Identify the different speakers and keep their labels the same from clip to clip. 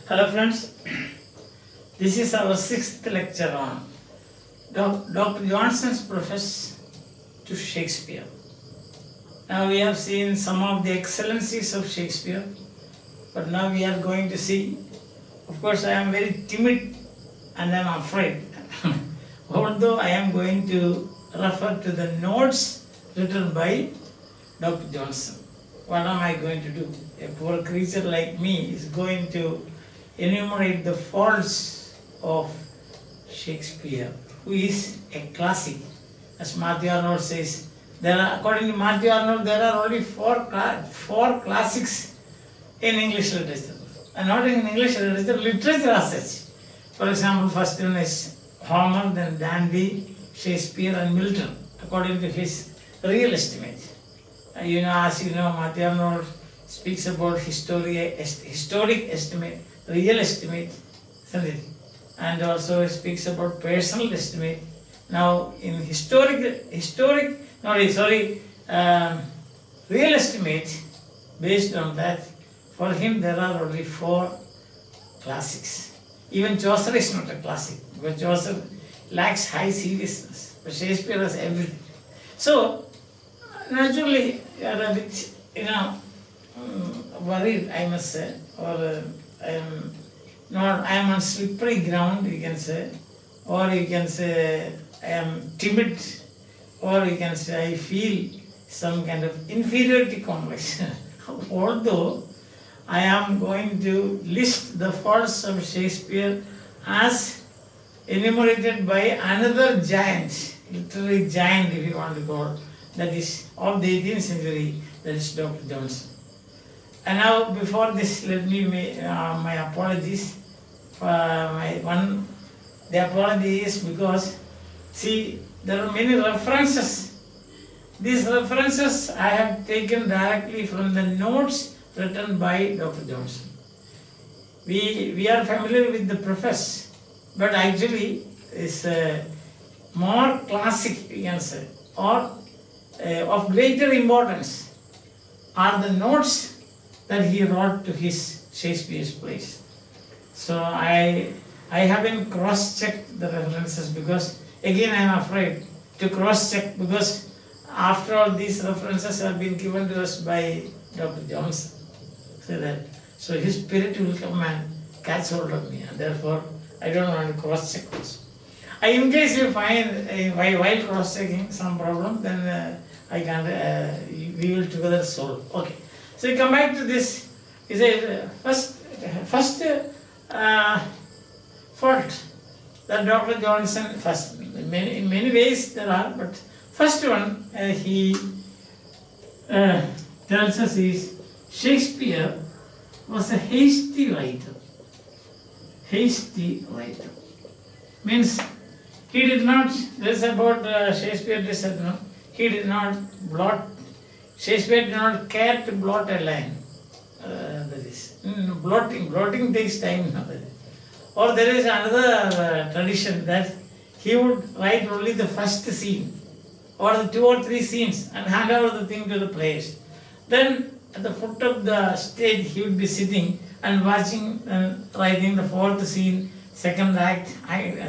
Speaker 1: Hello friends, this is our 6th lecture on Dr. Johnson's Preface to Shakespeare. Now we have seen some of the excellencies of Shakespeare, but now we are going to see, of course I am very timid and I am afraid, although I am going to refer to the notes written by Dr. Johnson. What am I going to do? A poor creature like me is going to enumerate the faults of Shakespeare, who is a classic. As Mathew says, according to Mathew, there are only four classics in English literature. And not in English literature as such. For example, first one is Homer, then Danby, Shakespeare and Milton, according to his real estimate. As you know, Mathew Arnold speaks about historic estimate, real estimate, isn't it? And also speaks about personal estimate. Now, in real estimate, based on that, for him there are only 4 classics. Even Chaucer is not a classic, because Chaucer lacks high seriousness, but Shakespeare has everything. So, naturally, you are a bit, worried, I must say, or I am on slippery ground, you can say, or you can say I am timid, or you can say I feel some kind of inferiority complex. Although I am going to list the faults of Shakespeare as enumerated by another giant, literary giant if you want to call, that is of the 18th century, that is Dr. Johnson. And now before this, let me make my apologies. The apology is because, see, there are many references. These references I have taken directly from the notes written by Dr. Johnson. We are familiar with the Preface, but actually it's more classic, you can say, or of greater importance are the notes that he wrote to his Shakespeare's plays. So I haven't cross-checked the references because, again, I am afraid to cross-check because after all these references have been given to us by Dr. Johnson. So his spirit will come and catch hold of me, and therefore I don't want to cross-check this. In case you find while cross-checking some problem, then we will together solve. Okay. So you come back to this. Is a first fault that Dr. Johnson in many ways there are, but first one he tells us is Shakespeare was a hasty writer. Hasty writer means he did not. This is about Shakespeare. This said no. He did not blot. Shakespeare did not care to blot a line. That is blotting takes time. Or there is another tradition that he would write only the first scene or the 2 or 3 scenes and hand over the thing to the players. Then at the foot of the stage he would be sitting and watching and writing the 4th scene, 2nd act,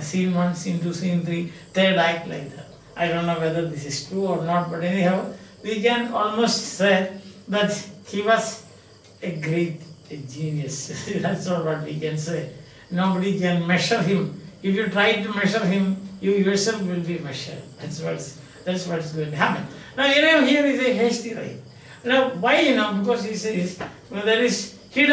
Speaker 1: scene 1, scene 2, scene 3, 3rd act, like that. I don't know whether this is true or not, but anyhow, we can almost say that he was a great genius. That's all what we can say. Nobody can measure him. If you try to measure him, you yourself will be measured. That's what's going to happen. Now, here is a hasty writer. Now, why? Because he says he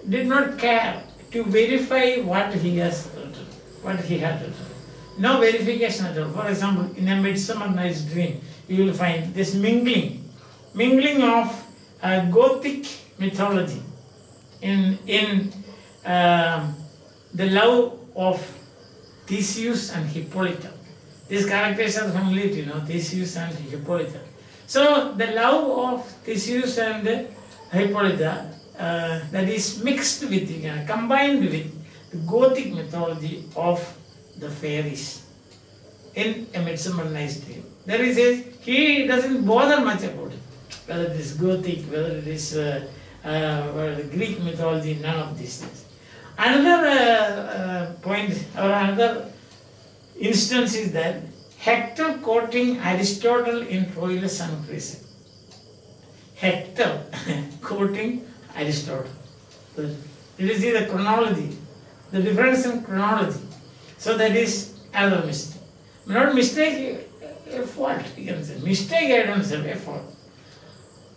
Speaker 1: did not care to verify what he has written, what he had written. No verification at all. For example, in A Midsummer Night's Dream, you will find this mingling of Gothic mythology in the love of Theseus and Hippolyta. These characters are familiar to you, Theseus and Hippolyta. So the love of Theseus and Hippolyta that is mixed with, combined with the Gothic mythology of the fairies in A Midsummer Night's Dream. There is he doesn't bother much about it, whether it is Gothic, whether it is the Greek mythology, none of these things. Another point or another instance is that Hector quoting Aristotle in Troilus and Cressida. Hector quoting Aristotle. You see the chronology, the difference in chronology. So that is another mistake. Not mistake, a fault, you can say. Mistake, I don't say, a fault.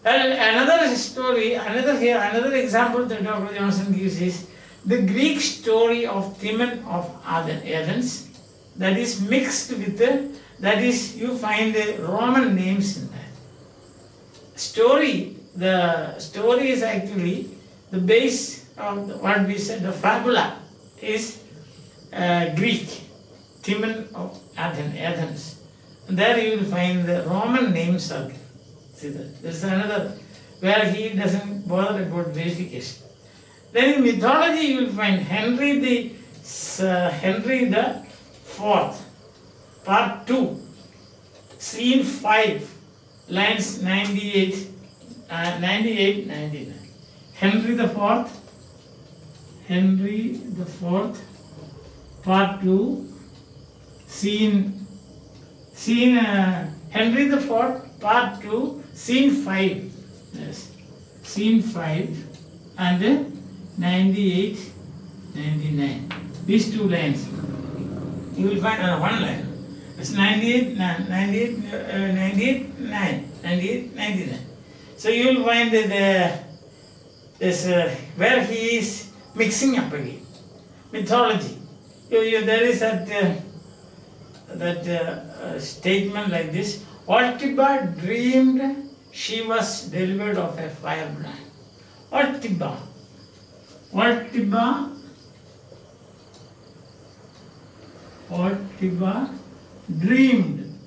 Speaker 1: And another story, another example that Dr. Johnson gives is the Greek story of Timon of Athens, that is mixed with that is, you find Roman names in that. The story is actually the base of what we said, the fabula is Greek, Timon of Athens. And there you will find the Roman names are. See that? There is another where he doesn't bother about verification. Then in mythology you will find Henry the Fourth, part 2, scene 5, lines 98, 99. Henry the Fourth, part 2, scene Henry the Fourth, part 2, scene 5. Yes, scene 5 and 98, 99. These two lines. You will find one line. It's 98, 99. So you will find this where he is mixing up again. Mythology. There is that statement like this. Ortiba dreamed she was delivered of a firebrand. Ortiba dreamed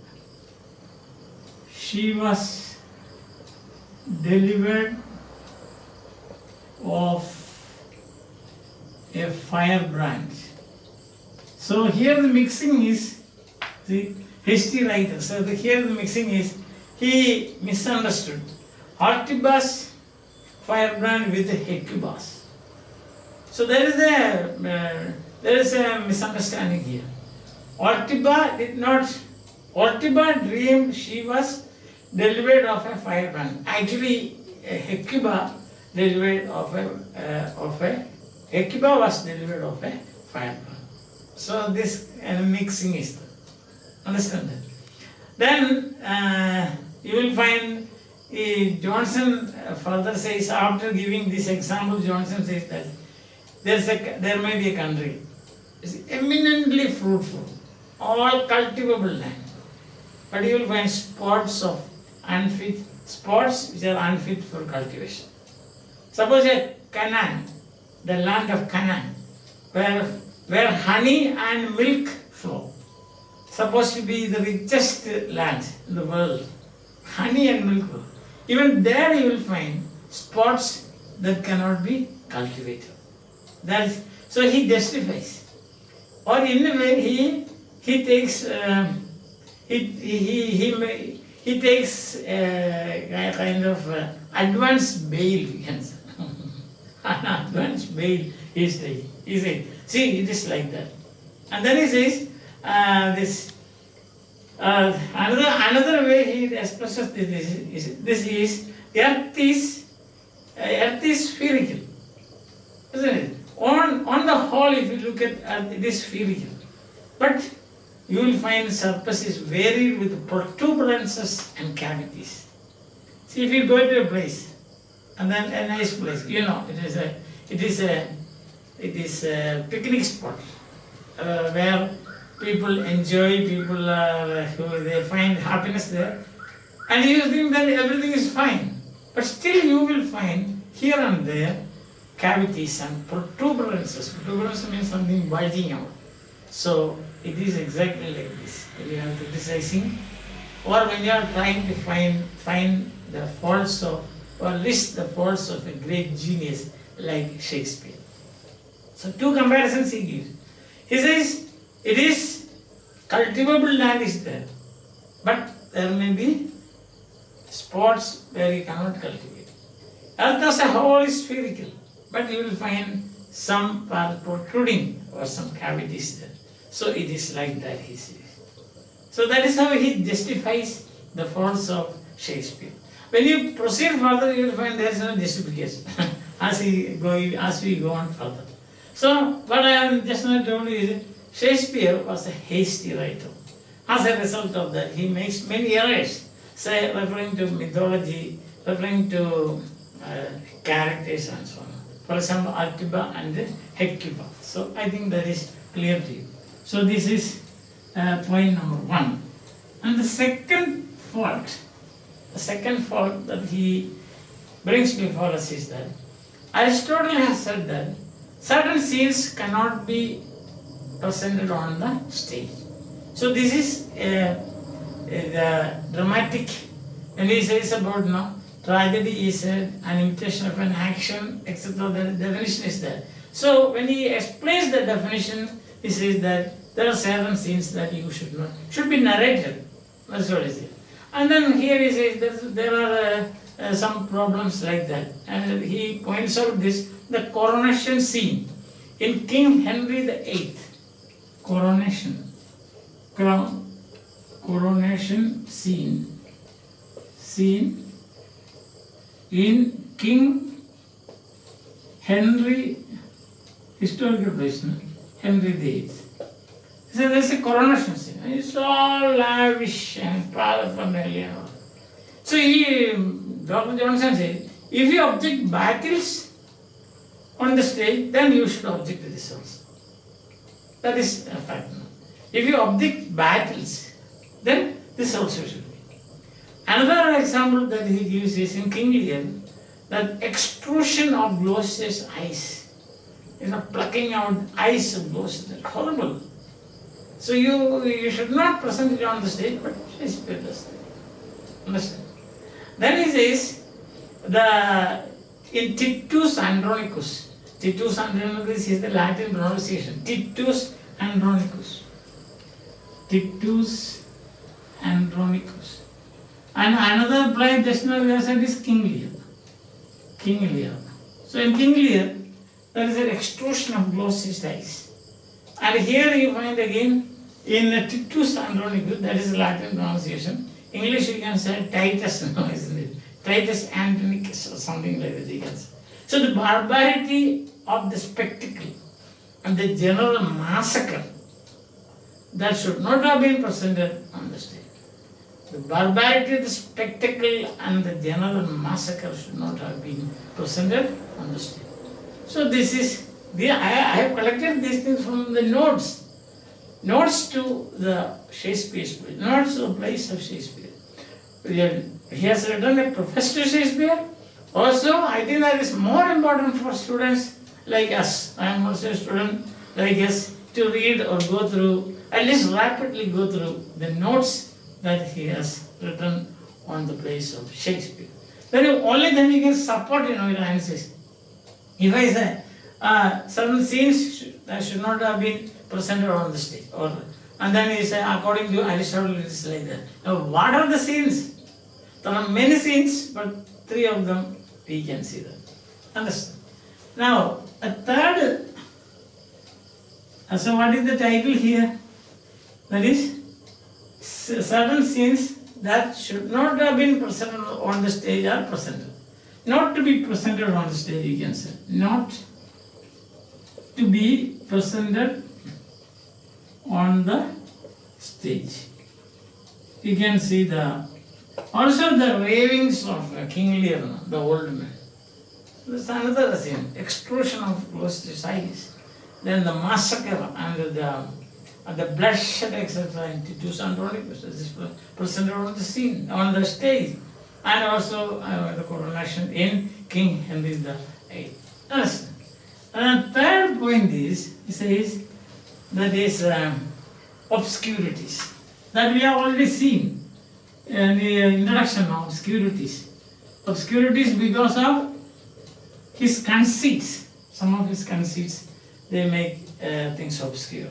Speaker 1: she was delivered of a firebrand. So here the mixing is the history writer. So here the mixing is he misunderstood Ortiba's firebrand with Hecuba's. So there is a misunderstanding here. Ortiba dreamed she was delivered of a firebrand. Actually, Hecuba Hecuba was delivered of a firebrand. So this mixing is there. Understand that? Then you will find Johnson further says, after giving this example, Johnson says that there may be a country, it's eminently fruitful, all cultivable land, but you will find spots which are unfit for cultivation. Suppose a Canaan, the land of Canaan, where honey and milk flow, supposed to be the richest land in the world, honey and milk flow. Even there you will find spots that cannot be cultivated. So he justifies. Or in a way he takes he takes a kind of advance bail, you can say. Advance bail he is taking. He says, see, it is like that. And then he says another way he expresses this is earth is spherical, isn't it? On the whole, if you look at earth, it is spherical. But you will find the surface is varied with protuberances and cavities. See, if you go to a place, and then a nice place, it is a picnic spot where people enjoy, they find happiness there, and you think that everything is fine. But still you will find here and there cavities and protuberances. Protuberance means something bulging out. So it is exactly like this. When you are criticizing, or when you are trying to find the faults of, or list the faults of a great genius like Shakespeare. So two comparisons he gives. He says, it is cultivable land is there, but there may be spots where you cannot cultivate. Earth as a whole is spherical, but you will find some part protruding or some cavities there. So it is like that, he says. So that is how he justifies the faults of Shakespeare. When you proceed further, you will find there is no justification as we go on further. So what I am just now told you is Shakespeare was a hasty writer. As a result of that, he makes many errors, say referring to mythology, referring to characters and so on. For example, Artiba and Hecuba. So I think that is clear to you. So this is point number 1. And the second fault that he brings before us is that Aristotle has said that certain scenes cannot be presented on the stage. So this is the dramatic, when he says about tragedy is an imitation of an action, etc. The definition is there. So when he explains the definition, he says that there are certain scenes that you should be narrated. That's what he says. And then here he says there are some problems like that. And he points out the coronation scene in King Henry VIII. Coronation scene in King Henry, historical person, Henry VIII. So there is a coronation scene. It's all lavish and paraphernalia. So Dr. Johnson says, if you object battles on the stage, then you should object to this also. That is a fact. If you object battles, then this also should be. Another example that he gives is in King Lear, that extrusion of Gloucester's eyes. Plucking out eyes of Gloucester. Horrible. So you should not present it on the stage, but Shakespeare does. Understand? Then he says, in Titus Andronicus. Titus Andronicus is the Latin pronunciation. Titus Andronicus. Titus Andronicus. And another play just now we have said is King Lear. King Lear. So in King Lear, there is an extrusion of Gloucester's eyes. And here you find again in Titus Andronicus, that is Latin pronunciation. English you can say Titus, isn't it? Titus Andronicus or something like that you can say. So the barbarity of the spectacle and the general massacre that should not have been presented on the stage. The barbarity of the spectacle and the general massacre should not have been presented on the stage. So this is, I have collected these things from the notes to the Shakespeare's plays, notes to the plays of Shakespeare. He has written a preface to Shakespeare. Also, I think that is more important for students like us. I am also a student like us to read or go through, at least rapidly go through the notes that he has written on the plays of Shakespeare. Only then you can support your answers. If I say certain scenes that should not have been presented on the stage, and then he say according to Aristotle it is like that. Now what are the scenes? There are many scenes, but 3 of them we can see that. Understand? Now a third. So what is the title here? That is certain scenes that should not have been presented on the stage are presented. Not to be presented on the stage, you can say. Not to be presented on the stage. You can see also the ravings of King Lear, the old man. This is another scene, extrusion of Gloucester's eyes. Then the massacre and the bloodshed, etc. in Titus Andronicus is presented on the scene, on the stage. And also the coronation in King Henry VIII. Understand? And the third point is, he says, that is obscurities. That we have already seen in the introduction of obscurities. Obscurities because of his conceits. Some of his conceits, they make things obscure.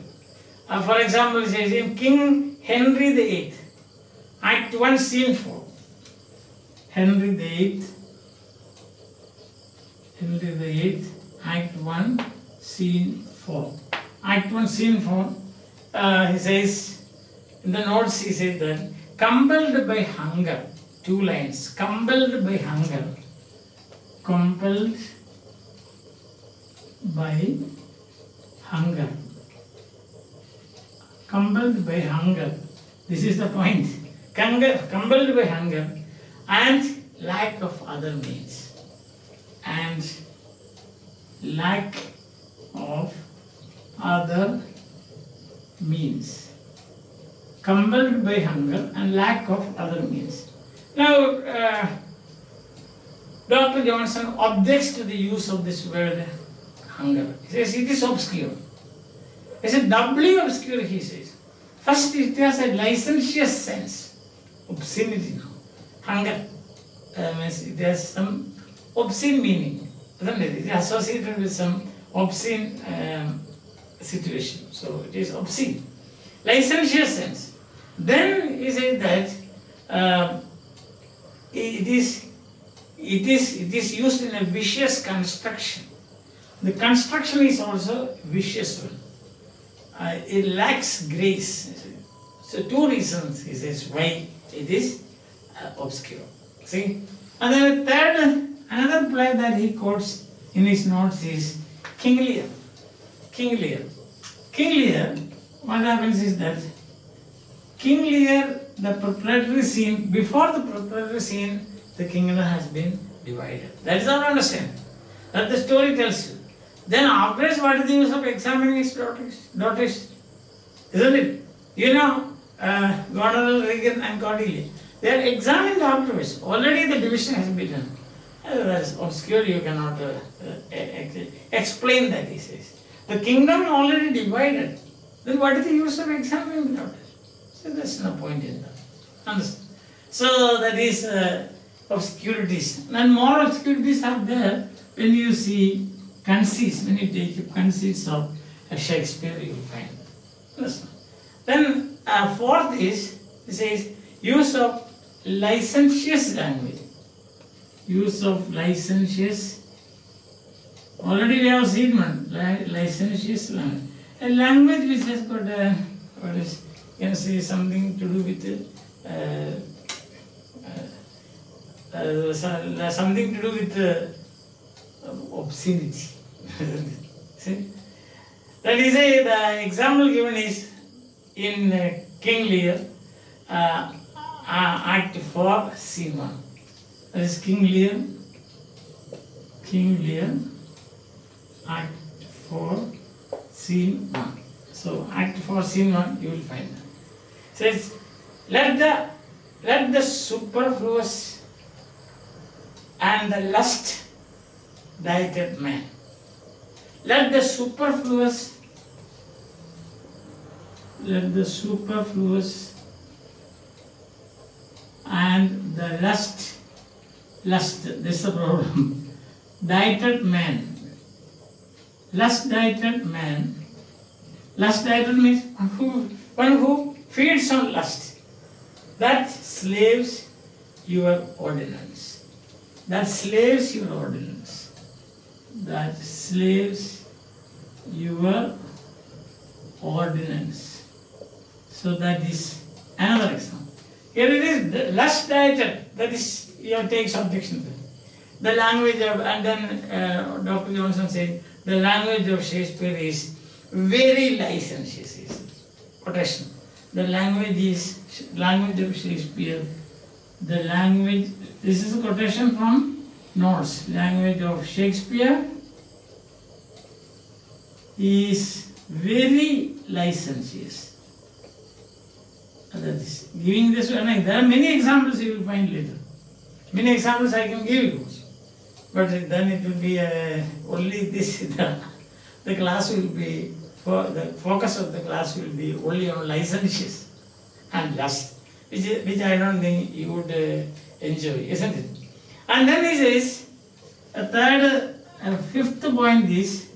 Speaker 1: For example, he says in King Henry VIII, Act 1, Scene 4. Henry VIII, till the 8th, Act 1, Scene 4. Act 1, Scene 4, he says, in the notes he says that, compelled by hunger, 2 lines, compelled by hunger, compelled by hunger, compelled by hunger, this is the point, compelled by hunger and lack of other means, and lack of other means, compelled by hunger and lack of other means. Now, Dr. Johnson objects to the use of this word hunger. He says it is obscure. He says doubly obscure, he says. First, it has a licentious sense, obscenity. Hunger means it has some obscene meaning, isn't it? It is associated with some obscene situation. So it is obscene. Licentious sense. Then he says that it is used in a vicious construction. The construction is also vicious one. It lacks grace. So 2 reasons he says why it is obscure. See? And then third, another play that he quotes in his notes is King Lear. King Lear. King Lear, what happens is that King Lear, the preparatory scene, before the preparatory scene, the kingdom has been divided. That is our understanding. That the story tells you. Then afterwards, what is the use of examining his daughters? Isn't it? You know, Goneril, Regan and Cordelia. They are examined afterwards. Already the division has been done. That is obscure, you cannot explain that, he says. The kingdom already divided. Then what is the use of examining the daughters? So there's no point in that. Understand? So that is obscurities. And more obscurities are there when you see conceits, when you take conceits of Shakespeare, you will find. Understand? Then fourth is, it says, use of licentious language. Use of licentious, already we have seen one, licentious language. A language which has got what is, you can say something to do with something to do with obscenity. See? That is the example given is in King Lear, Act 4, Scene 1. That is King Lear, Act 4, Scene 1. So Act 4, Scene 1, you will find that. It says, let the superfluous and the lust dieted man. Let the superfluous and the lust, this is the problem. Dieted man. Lust dieted man. Lust dieted means one who feeds on lust. That slaves your ordinance. That slaves your ordinance. That slaves your ordinance. So that is another example. Here it is, the lust dieted, that is, you take subjection. The language of, and then Dr. Johnson said, the language of Shakespeare is very licentious. Quotation. The language of Shakespeare, the language, this is a quotation from notes. Language of Shakespeare is very licentious. That is giving this one. There are many examples you will find later. Many examples I can give you. But then it will be only this, the class will be, the focus of the class will be only on licentious and lust, which I don't think you would enjoy, isn't it? And then he says, fifth point is,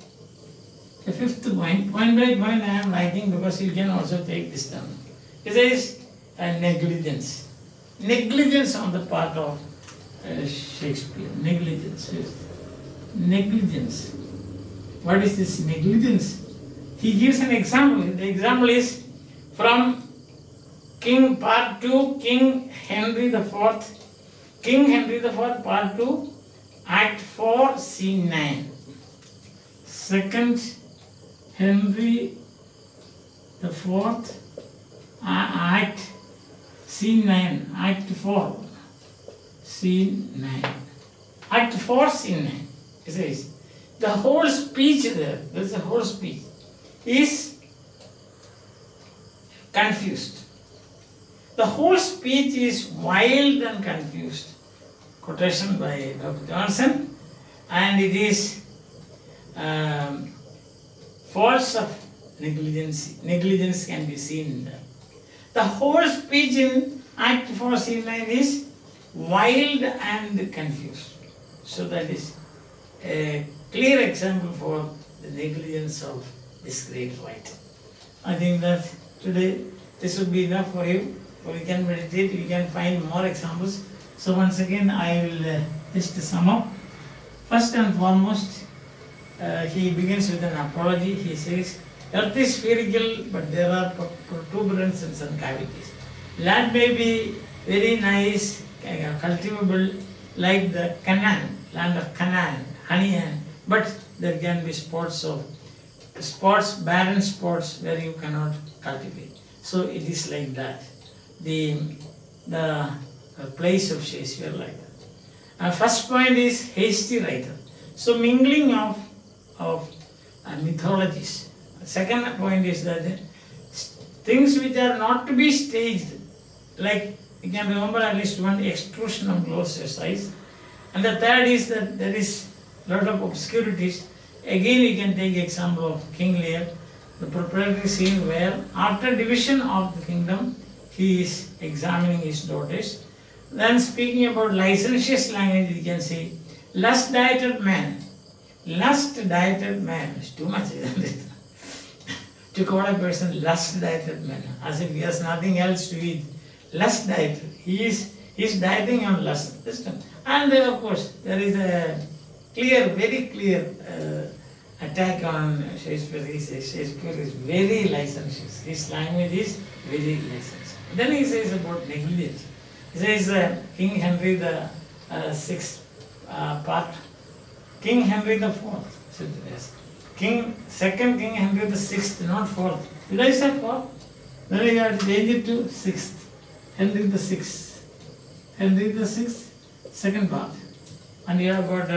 Speaker 1: the fifth point by point I am writing because you can also take this down. He says negligence. Negligence on the part of Shakespeare. Negligence. negligence. What is this negligence? He gives an example. The example is from King Part 2, King Henry the Fourth. King Henry the Fourth, Part 2, Act 4, Scene 9. Second Henry the Fourth, Act, Scene 9, Act 4, Scene 9. Act 4, Scene 9. It says, the whole speech there is a whole speech, is confused. The whole speech is wild and confused. Quotation by Dr. Johnson, and it is faults of negligence. Negligence can be seen in that. The whole speech in Act 4, Scene 9 is wild and confused. So that is a clear example for the negligence of this great writer. I think that today this would be enough for you. So you can meditate, you can find more examples. So once again I will just sum up. First and foremost, he begins with an apology. He says, earth is spherical, but there are protuberances and cavities. Land may be very nice, cultivable, like the Canaan, land of Canaan, honey, but there can be barren spots where you cannot cultivate. So it is like that. The place of Shakespeare like that. First point is hasty writer. So mingling of mythologies. Second point is that things which are not to be staged, like you can remember at least one extrusion of Gloucester's eyes. And the third is that there is a lot of obscurities. Again we can take example of King Lear, the preparatory scene where after division of the kingdom, he is examining his daughters. Then speaking about licentious language, you can say, lust-dieted man. Lust-dieted man is too much, isn't it? To call a person lust-dieted man, as if he has nothing else to eat. Lust-dieted. He is dieting on lust. And of course, there is a clear, very clear attack on Shakespeare. He says Shakespeare is very licentious. His language is very licentious. Then he says about negligence. He says King Henry the Sixth part, King Henry the Fourth. Second King Henry the Sixth, not Fourth. Did I say Fourth? Then you have to change it to Sixth. Henry the Sixth. Henry the Sixth, second part. And you have got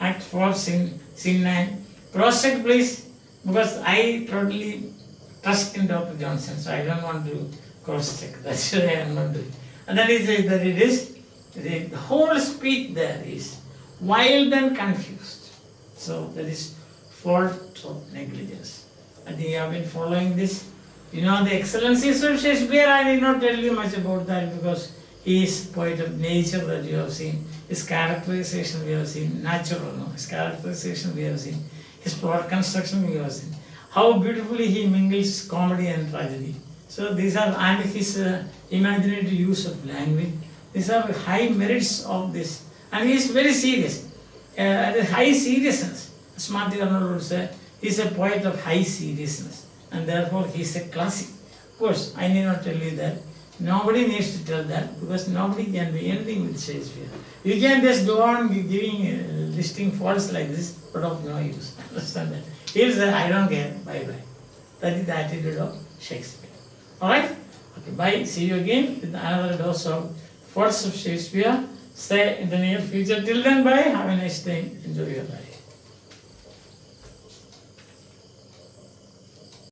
Speaker 1: Act 4, Scene 9. Cross check please, because I totally trust in Dr. Johnson, so I don't want to cross check. That's why I am not doing it. And then he says that it is, the whole speech there is wild and confused. So that is fault of negligence. I think you have been following this. You know the excellencies of Shakespeare, I need not tell you much about that because he is poet of nature that you have seen. His characterization we have seen, natural, no? His characterization we have seen. His plot construction we have seen. How beautifully he mingles comedy and tragedy. So these are, and his imaginative use of language. These are high merits of this. And he is very serious. At high seriousness, as Mathew would say, he is a poet of high seriousness. And therefore he is a classic. Of course, I need not tell you that. Nobody needs to tell that because nobody can do anything with Shakespeare. You can just go on giving, listing faults like this, but of no use. Understand that? He'll say, I don't care, bye-bye. That is the attitude of Shakespeare. Alright? Okay, bye. See you again with another dose of faults of Shakespeare. Stay in the near future. Till then, bye. Have a nice day. Enjoy your life.